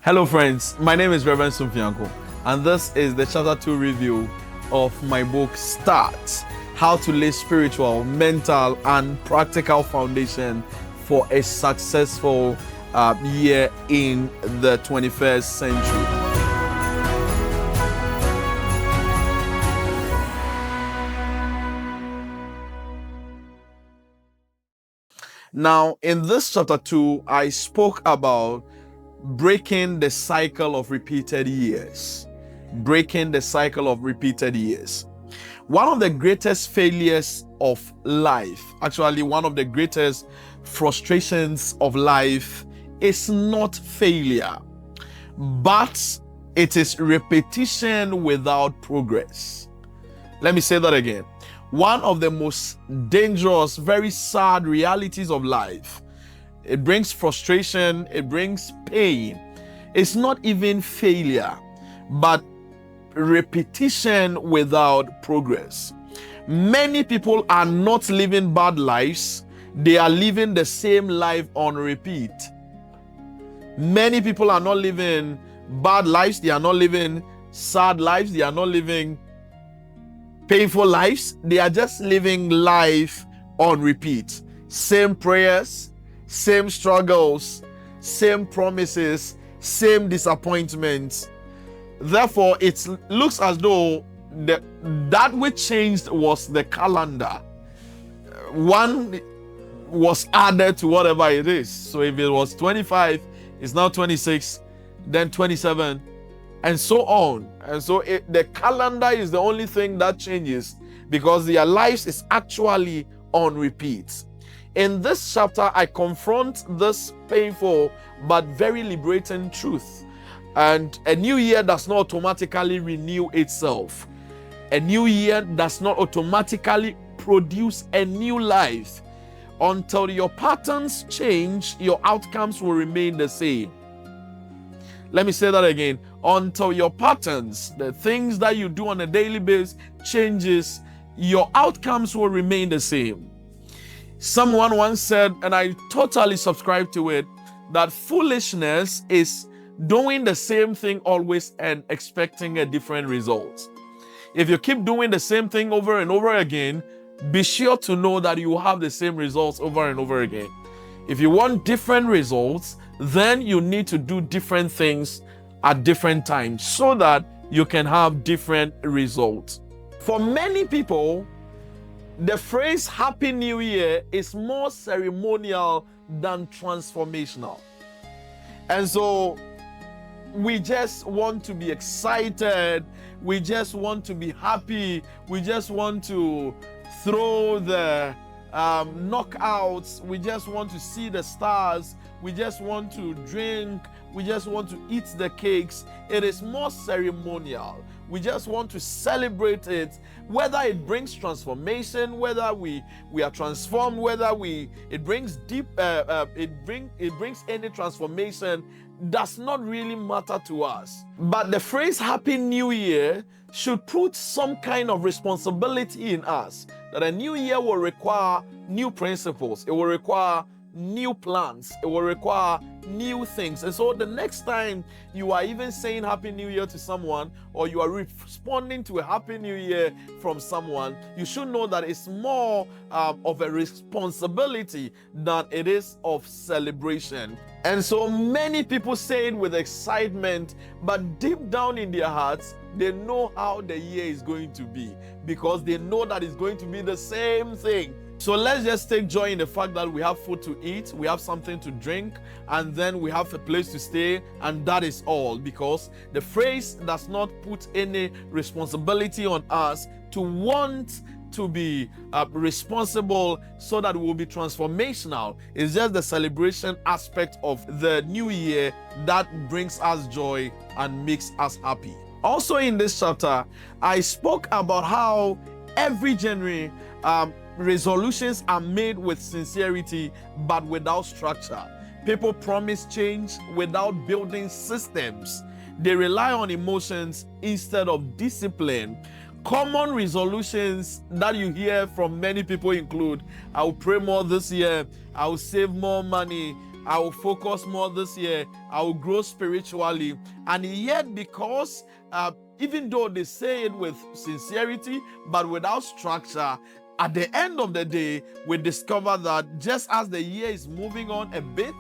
Hello friends, my name is Reverend Sumfianko and this is the chapter 2 review of my book Start, How to Lay Spiritual, Mental and Practical Foundation for a Successful Year in the 21st Century. Now, in this chapter 2, I spoke about breaking the cycle of repeated years. Breaking the cycle of repeated years. One of the greatest failures of life, actually one of the greatest frustrations of life, is not failure, but it is repetition without progress. Let me say that again. One of the most dangerous, very sad realities of life, it brings frustration, it brings pain. It's not even failure, but repetition without progress. Many people are not living bad lives, they are living the same life on repeat. Many people are not living bad lives, they are not living sad lives, they are not living painful lives, they are just living life on repeat. Same prayers, same struggles, same promises, same disappointments. Therefore, it looks as though that which changed was the calendar. One was added to whatever it is. So if it was 25, it's now 26, then 27, and so on. And so the calendar is the only thing that changes because their lives is actually on repeat. In this chapter, I confront this painful but very liberating truth. And a new year does not automatically renew itself. A new year does not automatically produce a new life. Until your patterns change, your outcomes will remain the same. Let me say that again. Until your patterns, the things that you do on a daily basis changes, your outcomes will remain the same. Someone once said, and I totally subscribe to it, that foolishness is doing the same thing always and expecting a different result. If you keep doing the same thing over and over again, be sure to know that you will have the same results over and over again. If you want different results, then you need to do different things at different times so that you can have different results. For many people, the phrase Happy New Year is more ceremonial than transformational. And so we just want to be excited, we just want to be happy, we just want to throw the knockouts, we just want to see the stars, we just want to drink, we just want to eat the cakes. It is more ceremonial. We just want to celebrate it, whether it brings transformation, whether we are transformed, whether it brings deep, it brings any transformation, does not really matter to us. But the phrase Happy New Year should put some kind of responsibility in us, that a new year will require new principles, it will require new plans, it will require new things. And so the next time you are even saying Happy New Year to someone, or you are responding to a Happy New Year from someone, you should know that it's more of a responsibility than it is of celebration. And so many people say it with excitement, but deep down in their hearts, they know how the year is going to be, because they know that it's going to be the same thing. So let's just take joy in the fact that we have food to eat, we have something to drink, and then we have a place to stay, and that is all, because the phrase does not put any responsibility on us to want to be responsible so that we will be transformational. It's just the celebration aspect of the new year that brings us joy and makes us happy. Also in this chapter, I spoke about how every January, resolutions are made with sincerity but without structure. People promise change without building systems. They rely on emotions instead of discipline. Common resolutions that you hear from many people include, I will pray more this year, I will save more money, I will focus more this year. I will grow spiritually. And yet, because even though they say it with sincerity, but without structure, at the end of the day, we discover that just as the year is moving on a bit,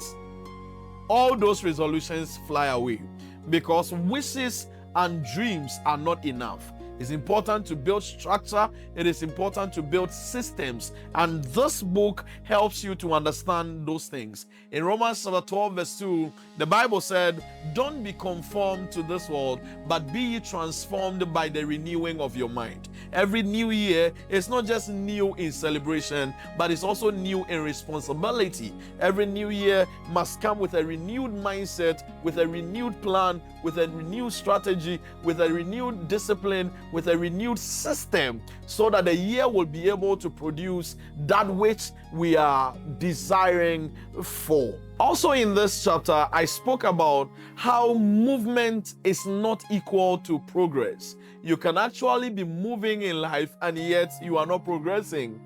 all those resolutions fly away, because wishes and dreams are not enough. It's important to build structure. It is important to build systems. And this book helps you to understand those things. In Romans chapter 12 verse 2, the Bible said, "Don't be conformed to this world, but be ye transformed by the renewing of your mind." Every new year is not just new in celebration, but it's also new in responsibility. Every new year must come with a renewed mindset, with a renewed plan, with a renewed strategy, with a renewed discipline, with a renewed system, so that the year will be able to produce that which we are desiring for. Also in this chapter, I spoke about how movement is not equal to progress. You can actually be moving in life and yet you are not progressing.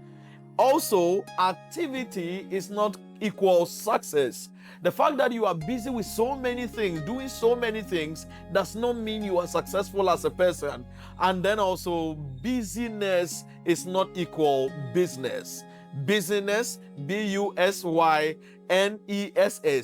Also, activity is not equal success. The fact that you are busy with so many things, doing so many things, does not mean you are successful as a person. And then also, busyness is not equal business. Business, business.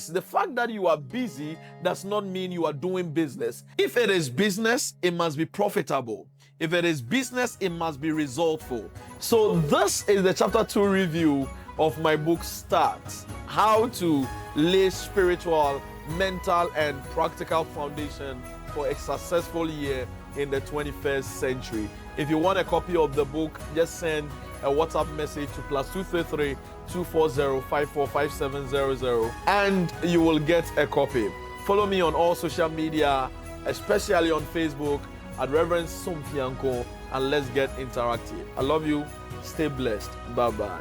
The fact that you are busy does not mean you are doing business. If it is business, it must be profitable. If it is business, it must be resultful. So this is the chapter 2 review of my book, Start: How to Lay Spiritual, Mental, and Practical Foundation for a Successful Year in the 21st Century. If you want a copy of the book, just send a WhatsApp message to +233 240 545700 and you will get a copy. Follow me on all social media, especially on Facebook at Reverend Somfianko, and let's get interactive. I love you. Stay blessed. Bye-bye.